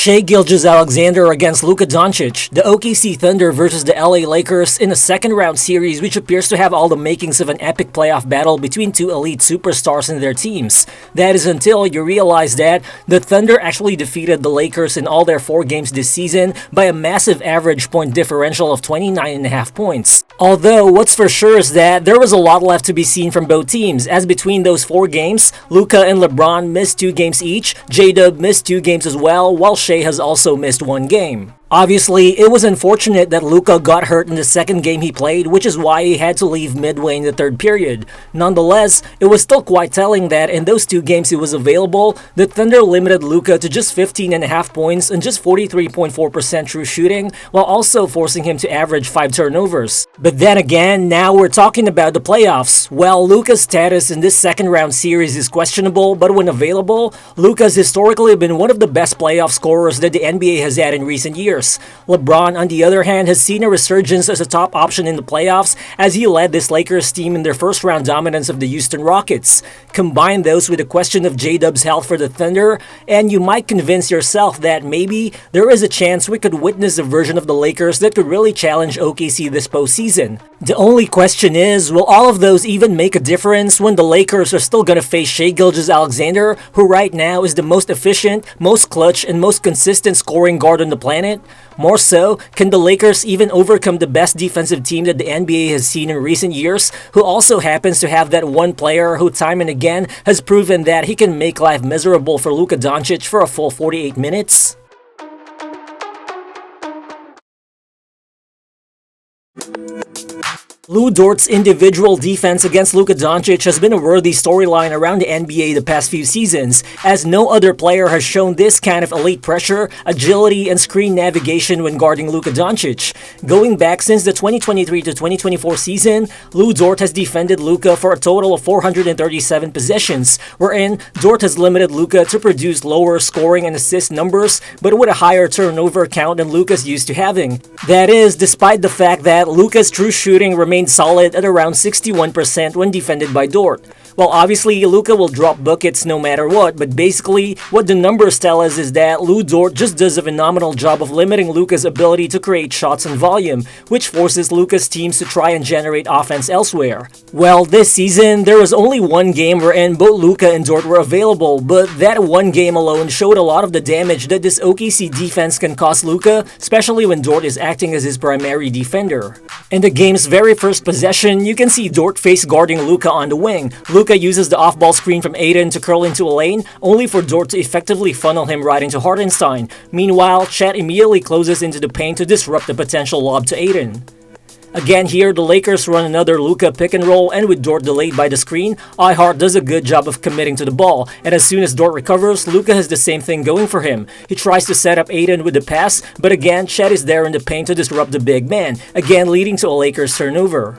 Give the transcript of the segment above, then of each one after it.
Shai Gilgeous-Alexander against Luka Doncic, the OKC Thunder versus the LA Lakers in a second-round series which appears to have all the makings of an epic playoff battle between two elite superstars and their teams. That is until you realize that the Thunder actually defeated the Lakers in all their 4 games this season by a massive average point differential of 29.5 points. Although, what's for sure is that there was a lot left to be seen from both teams, as between those 4 games, Luka and LeBron missed 2 games each, J-Dub missed 2 games as well, while Shai has also missed 1 game. Obviously, it was unfortunate that Luka got hurt in the second game he played, which is why he had to leave midway in the third period. Nonetheless, it was still quite telling that in those 2 games he was available, the Thunder limited Luka to just 15.5 points and just 43.4% true shooting, while also forcing him to average 5 turnovers. But then again, now we're talking about the playoffs. Well, Luka's status in this second round series is questionable, but when available, Luka's historically been one of the best playoff scorers that the NBA has had in recent years. LeBron, on the other hand, has seen a resurgence as a top option in the playoffs as he led this Lakers team in their first-round dominance of the Houston Rockets. Combine those with the question of J-Dub's health for the Thunder, and you might convince yourself that maybe there is a chance we could witness a version of the Lakers that could really challenge OKC this postseason. The only question is, will all of those even make a difference when the Lakers are still going to face Shai Gilgeous-Alexander, who right now is the most efficient, most clutch, and most consistent scoring guard on the planet? More so, can the Lakers even overcome the best defensive team that the NBA has seen in recent years, who also happens to have that one player who time and again has proven that he can make life miserable for Luka Doncic for a full 48 minutes? Lu Dort's individual defense against Luka Doncic has been a worthy storyline around the NBA the past few seasons, as no other player has shown this kind of elite pressure, agility, and screen navigation when guarding Luka Doncic. Going back since the 2023 to 2024 season, Lu Dort has defended Luka for a total of 437 possessions, wherein Dort has limited Luka to produce lower scoring and assist numbers, but with a higher turnover count than Luka's used to having. That is, despite the fact that Luka's true shooting remained solid at around 61% when defended by Dort. Well, obviously, Luka will drop buckets no matter what, but basically, what the numbers tell us is that Lu Dort just does a phenomenal job of limiting Luka's ability to create shots and volume, which forces Luka's teams to try and generate offense elsewhere. Well, this season, there was only 1 game wherein both Luka and Dort were available, but that 1 game alone showed a lot of the damage that this OKC defense can cause Luka, especially when Dort is acting as his primary defender. In the game's very first possession, you can see Dort face guarding Luka on the wing. Luka uses the off-ball screen from Ayton to curl into a lane, only for Dort to effectively funnel him right into Hartenstein. Meanwhile, Chet immediately closes into the paint to disrupt the potential lob to Ayton. Again here, the Lakers run another Luka pick and roll, and with Dort delayed by the screen, Ihart does a good job of committing to the ball, and as soon as Dort recovers, Luka has the same thing going for him. He tries to set up Ayton with the pass, but again, Chet is there in the paint to disrupt the big man, again leading to a Lakers turnover.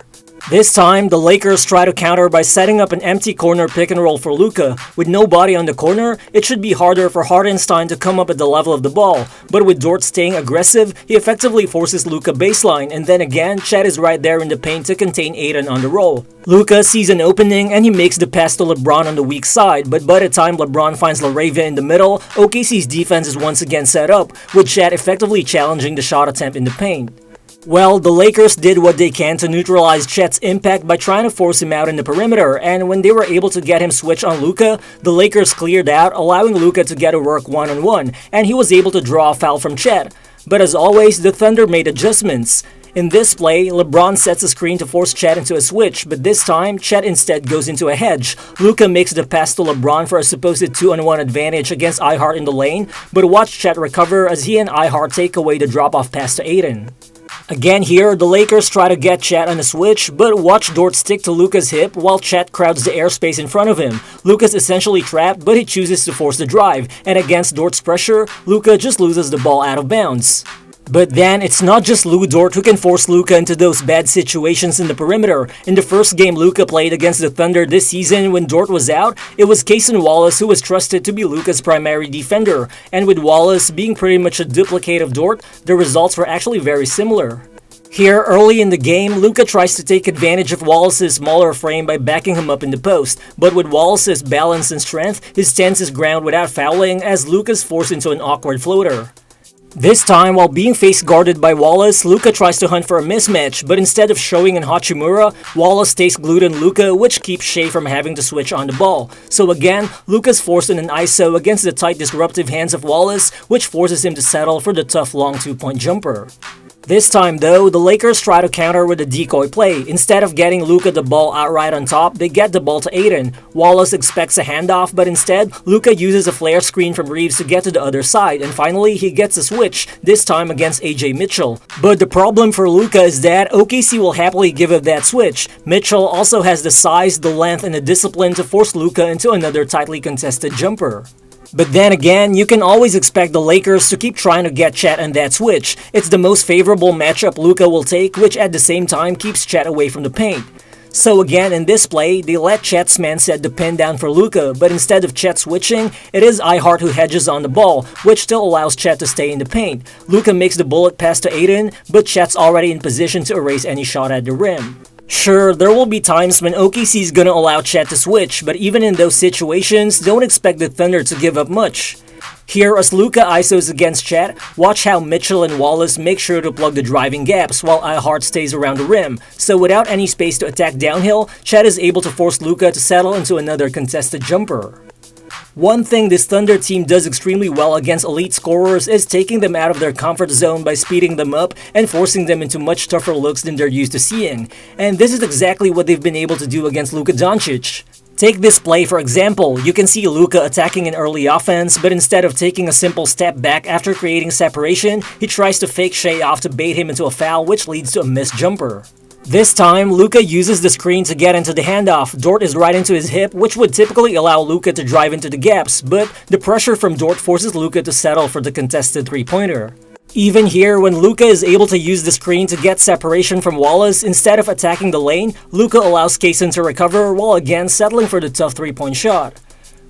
This time, the Lakers try to counter by setting up an empty corner pick and roll for Luka. With nobody on the corner, it should be harder for Hartenstein to come up at the level of the ball. But with Dort staying aggressive, he effectively forces Luka baseline, and then again, Chet is right there in the paint to contain Ayton on the roll. Luka sees an opening and he makes the pass to LeBron on the weak side, but by the time LeBron finds LaRavia in the middle, OKC's defense is once again set up, with Chet effectively challenging the shot attempt in the paint. Well, the Lakers did what they can to neutralize Chet's impact by trying to force him out in the perimeter, and when they were able to get him switched on Luka, the Lakers cleared out, allowing Luka to get to work one-on-one, and he was able to draw a foul from Chet. But as always, the Thunder made adjustments. In this play, LeBron sets a screen to force Chet into a switch, but this time, Chet instead goes into a hedge. Luka makes the pass to LeBron for a supposed 2-on-1 advantage against Ihart in the lane, but watch Chet recover as he and Ihart take away the drop-off pass to Ayton. Again here, the Lakers try to get Chet on a switch, but watch Dort stick to Luka's hip while Chet crowds the airspace in front of him. Luka's essentially trapped, but he chooses to force the drive, and against Dort's pressure, Luka just loses the ball out of bounds. But then, it's not just Lu Dort who can force Luka into those bad situations in the perimeter. In the first game Luka played against the Thunder this season when Dort was out, it was Cason Wallace who was trusted to be Luka's primary defender. And with Wallace being pretty much a duplicate of Dort, the results were actually very similar. Here, early in the game, Luka tries to take advantage of Wallace's smaller frame by backing him up in the post, but with Wallace's balance and strength, he stands his ground without fouling as Luka's forced into an awkward floater. This time, while being face-guarded by Wallace, Luka tries to hunt for a mismatch, but instead of showing in Hachimura, Wallace stays glued on Luka, which keeps Shai from having to switch on the ball. So again, Luka's forced in an ISO against the tight disruptive hands of Wallace, which forces him to settle for the tough long two-point jumper. This time though, the Lakers try to counter with a decoy play. Instead of getting Luka the ball outright on top, they get the ball to Ayton. Wallace expects a handoff, but instead, Luka uses a flare screen from Reeves to get to the other side, and finally, he gets a switch, this time against AJ Mitchell. But the problem for Luka is that OKC will happily give up that switch. Mitchell also has the size, the length, and the discipline to force Luka into another tightly contested jumper. But then again, you can always expect the Lakers to keep trying to get Chet on that switch. It's the most favorable matchup Luka will take, which at the same time keeps Chet away from the paint. So again, in this play, they let Chet's man set the pin down for Luka, but instead of Chet switching, it is Ihart who hedges on the ball, which still allows Chet to stay in the paint. Luka makes the bullet pass to Ayton, but Chet's already in position to erase any shot at the rim. Sure, there will be times when OKC is gonna allow Chet to switch, but even in those situations, don't expect the Thunder to give up much. Here, as Luka ISOs against Chet, watch how Mitchell and Wallace make sure to plug the driving gaps while Ihart stays around the rim. So without any space to attack downhill, Chet is able to force Luka to settle into another contested jumper. One thing this Thunder team does extremely well against elite scorers is taking them out of their comfort zone by speeding them up and forcing them into much tougher looks than they're used to seeing. And this is exactly what they've been able to do against Luka Doncic. Take this play for example. You can see Luka attacking an early offense, but instead of taking a simple step back after creating separation, he tries to fake Shai off to bait him into a foul, which leads to a missed jumper. This time, Luka uses the screen to get into the handoff. Dort is right into his hip, which would typically allow Luka to drive into the gaps, but the pressure from Dort forces Luka to settle for the contested three-pointer. Even here, when Luka is able to use the screen to get separation from Wallace, instead of attacking the lane, Luka allows Kaysen to recover while again settling for the tough three-point shot.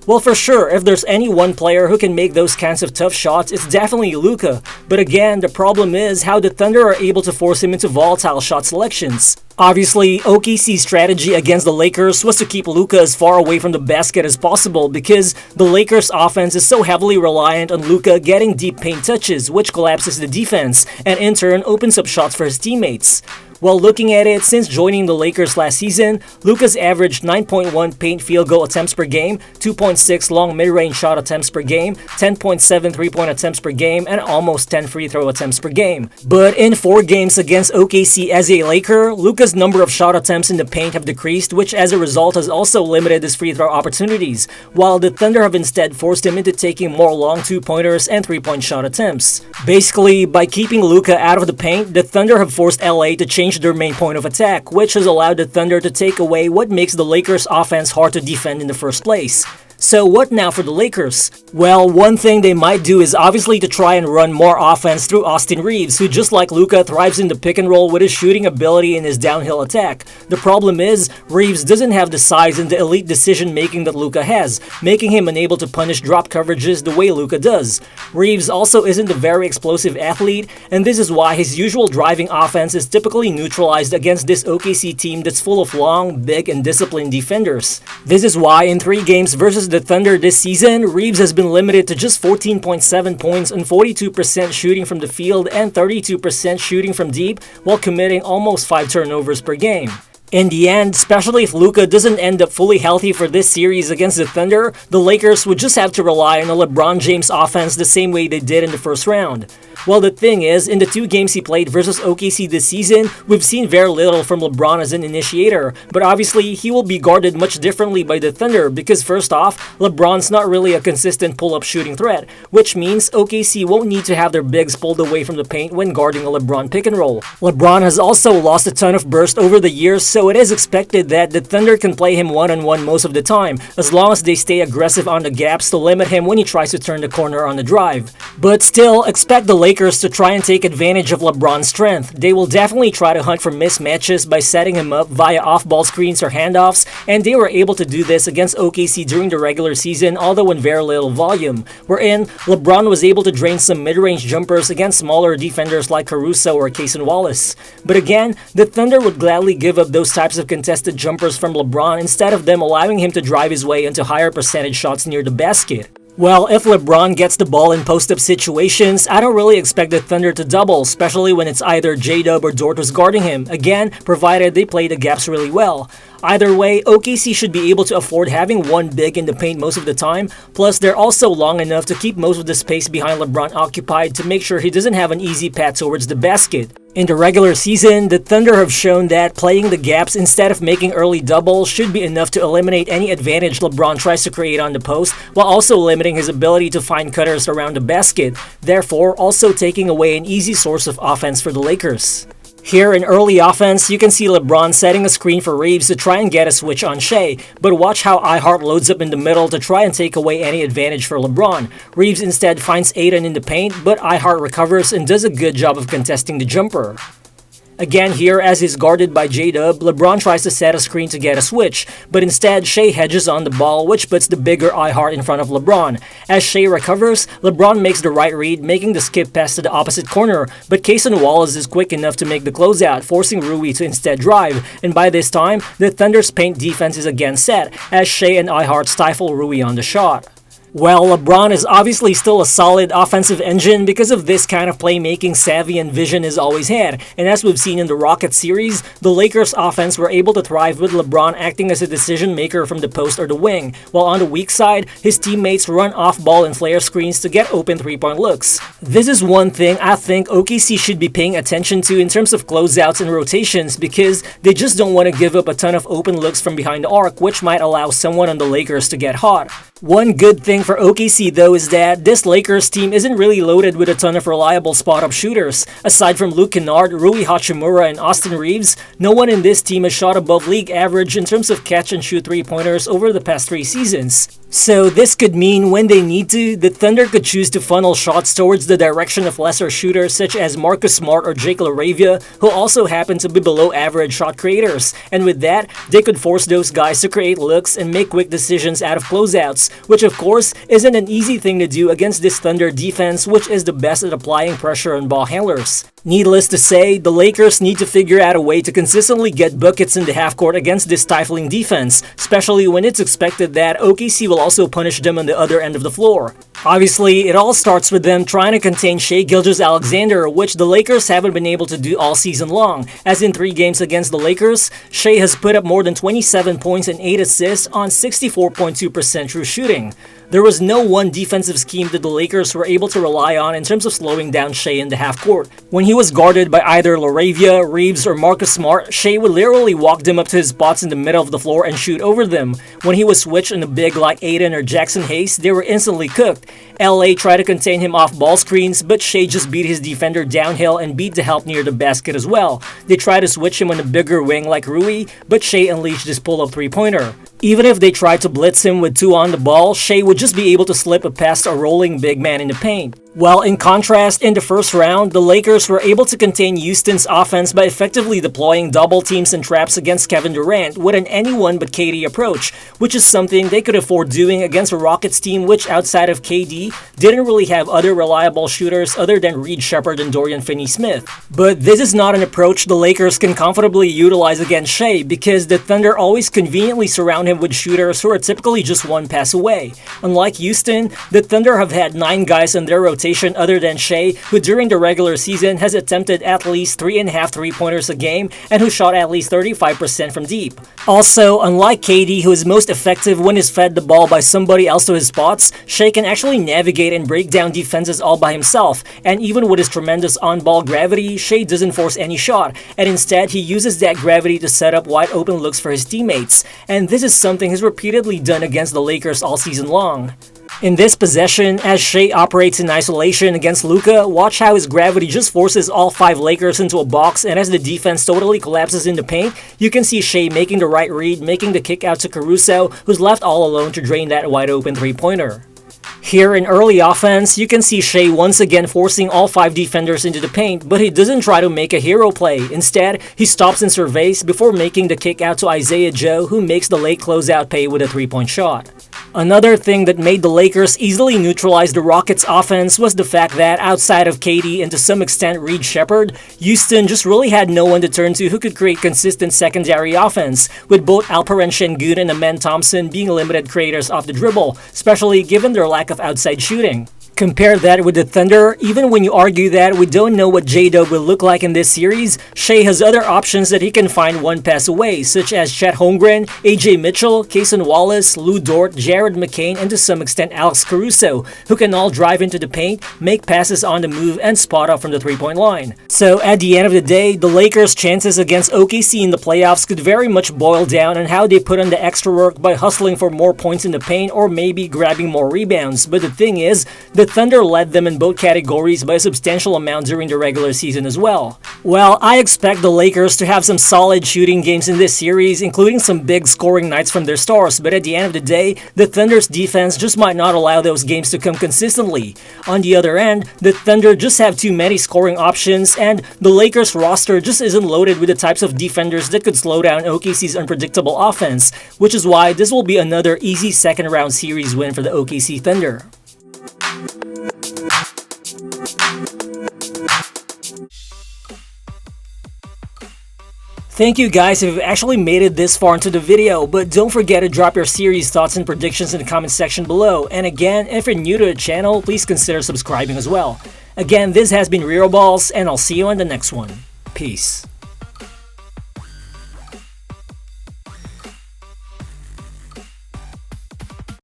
Well, for sure, if there's any one player who can make those kinds of tough shots, it's definitely Luka. But again, the problem is how the Thunder are able to force him into volatile shot selections. Obviously, OKC's strategy against the Lakers was to keep Luka as far away from the basket as possible because the Lakers' offense is so heavily reliant on Luka getting deep paint touches, which collapses the defense, and in turn opens up shots for his teammates. Well, looking at it, since joining the Lakers last season, Luka's averaged 9.1 paint field goal attempts per game, 2.6 long mid-range shot attempts per game, 10.7 three-point attempts per game, and almost 10 free throw attempts per game. But in 4 games against OKC as a Laker, Luka's number of shot attempts in the paint have decreased, which as a result has also limited his free throw opportunities, while the Thunder have instead forced him into taking more long two-pointers and three-point shot attempts. Basically, by keeping Luka out of the paint, the Thunder have forced LA to change their main point of attack, which has allowed the Thunder to take away what makes the Lakers' offense hard to defend in the first place. So what now for the Lakers? Well, one thing they might do is obviously to try and run more offense through Austin Reeves, who just like Luka thrives in the pick and roll with his shooting ability and his downhill attack. The problem is, Reeves doesn't have the size and the elite decision making that Luka has, making him unable to punish drop coverages the way Luka does. Reeves also isn't a very explosive athlete, and this is why his usual driving offense is typically neutralized against this OKC team that's full of long, big, and disciplined defenders. This is why in 3 games versus the Thunder this season, Reeves has been limited to just 14.7 points and 42% shooting from the field and 32% shooting from deep while committing almost 5 turnovers per game. In the end, especially if Luka doesn't end up fully healthy for this series against the Thunder, the Lakers would just have to rely on a LeBron James offense the same way they did in the first round. Well, the thing is, in the 2 games he played versus OKC this season, we've seen very little from LeBron as an initiator, but obviously he will be guarded much differently by the Thunder because first off, LeBron's not really a consistent pull-up shooting threat, which means OKC won't need to have their bigs pulled away from the paint when guarding a LeBron pick and roll. LeBron has also lost a ton of burst over the years, so it is expected that the Thunder can play him one-on-one most of the time, as long as they stay aggressive on the gaps to limit him when he tries to turn the corner on the drive. But still, expect the Lakers to try and take advantage of LeBron's strength. They will definitely try to hunt for mismatches by setting him up via off-ball screens or handoffs, and they were able to do this against OKC during the regular season, although in very little volume, wherein LeBron was able to drain some mid-range jumpers against smaller defenders like Caruso or Cason Wallace. But again, the Thunder would gladly give up those types of contested jumpers from LeBron instead of them allowing him to drive his way into higher percentage shots near the basket. Well, if LeBron gets the ball in post-up situations, I don't really expect the Thunder to double, especially when it's either J-Dub or Dort who's guarding him, again, provided they play the gaps really well. Either way, OKC should be able to afford having one big in the paint most of the time, plus they're also long enough to keep most of the space behind LeBron occupied to make sure he doesn't have an easy path towards the basket. In the regular season, the Thunder have shown that playing the gaps instead of making early doubles should be enough to eliminate any advantage LeBron tries to create on the post, while also limiting his ability to find cutters around the basket, therefore also taking away an easy source of offense for the Lakers. Here in early offense, you can see LeBron setting a screen for Reeves to try and get a switch on Shai, but watch how iHeart loads up in the middle to try and take away any advantage for LeBron. Reeves instead finds Ayton in the paint, but iHeart recovers and does a good job of contesting the jumper. Again here, as he's guarded by J-Dub, LeBron tries to set a screen to get a switch, but instead Shai hedges on the ball, which puts the bigger iHeart in front of LeBron. As Shai recovers, LeBron makes the right read, making the skip pass to the opposite corner, but Cason Wallace is quick enough to make the closeout, forcing Rui to instead drive, and by this time, the Thunder's paint defense is again set, as Shai and iHeart stifle Rui on the shot. Well, LeBron is obviously still a solid offensive engine because of this kind of playmaking savvy and vision he's always had, and as we've seen in the Rockets series, the Lakers offense were able to thrive with LeBron acting as a decision maker from the post or the wing, while on the weak side, his teammates run off-ball and flare screens to get open three-point looks. This is one thing I think OKC should be paying attention to in terms of closeouts and rotations because they just don't want to give up a ton of open looks from behind the arc, which might allow someone on the Lakers to get hot. One good thing for OKC though is that this Lakers team isn't really loaded with a ton of reliable spot-up shooters. Aside from Luke Kennard, Rui Hachimura, and Austin Reeves, no one in this team has shot above league average in terms of catch-and-shoot three-pointers over the past 3 seasons. So this could mean when they need to, the Thunder could choose to funnel shots towards the direction of lesser shooters such as Marcus Smart or Jake LaRavia, who also happen to be below average shot creators. And with that, they could force those guys to create looks and make quick decisions out of closeouts, which of course isn't an easy thing to do against this Thunder defense, which is the best at applying pressure on ball handlers. Needless to say, the Lakers need to figure out a way to consistently get buckets in the half-court against this stifling defense, especially when it's expected that OKC will also punish them on the other end of the floor. Obviously, it all starts with them trying to contain Shai Gilgeous-Alexander, which the Lakers haven't been able to do all season long, as in 3 games against the Lakers, Shai has put up more than 27 points and 8 assists on 64.2% true shooting. There was no one defensive scheme that the Lakers were able to rely on in terms of slowing down Shai in the half-court. When he was guarded by either LaRavia, Reeves, or Marcus Smart, Shai would literally walk them up to his spots in the middle of the floor and shoot over them. When he was switched on a big like Ayton or Jackson Hayes, they were instantly cooked. LA tried to contain him off ball screens, but Shai just beat his defender downhill and beat the help near the basket as well. They tried to switch him on a bigger wing like Rui, but Shai unleashed his pull-up three-pointer. Even if they tried to blitz him with 2 on the ball, Shai would just be able to slip it past a rolling big man in the paint. While in contrast, in the first round, the Lakers were able to contain Houston's offense by effectively deploying double teams and traps against Kevin Durant with an anyone but KD approach, which is something they could afford doing against a Rockets team which, outside of KD, didn't really have other reliable shooters other than Reed Shepherd and Dorian Finney-Smith. But this is not an approach the Lakers can comfortably utilize against Shai because the Thunder always conveniently surround him with shooters who are typically just 1 pass away. Unlike Houston, the Thunder have had 9 guys in their rotation other than Shai, who during the regular season has attempted at least 3.5 three-pointers a game and who shot at least 35% from deep. Also, unlike KD, who is most effective when he's fed the ball by somebody else to his spots, Shai can actually navigate and break down defenses all by himself, and even with his tremendous on-ball gravity, Shai doesn't force any shot, and instead he uses that gravity to set up wide open looks for his teammates, and this is something he's repeatedly done against the Lakers all season long. In this possession, as Shai operates in isolation against Luka, watch how his gravity just forces all 5 Lakers into a box, and as the defense totally collapses in the paint, you can see Shai making the right read, making the kick out to Caruso, who's left all alone to drain that wide open 3-pointer. Here in early offense, you can see Shai once again forcing all 5 defenders into the paint, but he doesn't try to make a hero play. Instead, he stops and surveys before making the kick out to Isaiah Joe, who makes the late closeout pay with a 3-point shot. Another thing that made the Lakers easily neutralize the Rockets' offense was the fact that outside of KD and to some extent Reed Shepherd, Houston just really had no one to turn to who could create consistent secondary offense, with both Alperen Şengün and Amen Thompson being limited creators off the dribble, especially given their lack of outside shooting. Compare that with the Thunder. Even when you argue that we don't know what J-Dub will look like in this series, Shai has other options that he can find one pass away, such as Chet Holmgren, AJ Mitchell, Cason Wallace, Lou Dort, Jared McCain, and to some extent Alex Caruso, who can all drive into the paint, make passes on the move, and spot up from the 3-point line. So at the end of the day, the Lakers' chances against OKC in the playoffs could very much boil down on how they put in the extra work by hustling for more points in the paint or maybe grabbing more rebounds. But the thing is, the Thunder led them in both categories by a substantial amount during the regular season as well. Well, I expect the Lakers to have some solid shooting games in this series, including some big scoring nights from their stars, but at the end of the day, the Thunder's defense just might not allow those games to come consistently. On the other end, the Thunder just have too many scoring options, and the Lakers roster just isn't loaded with the types of defenders that could slow down OKC's unpredictable offense, which is why this will be another easy second round series win for the OKC Thunder. Thank you guys if you've actually made it this far into the video, but don't forget to drop your series thoughts and predictions in the comment section below. And again, if you're new to the channel, please consider subscribing as well. Again, this has been Real Balls, and I'll see you on the next one. Peace.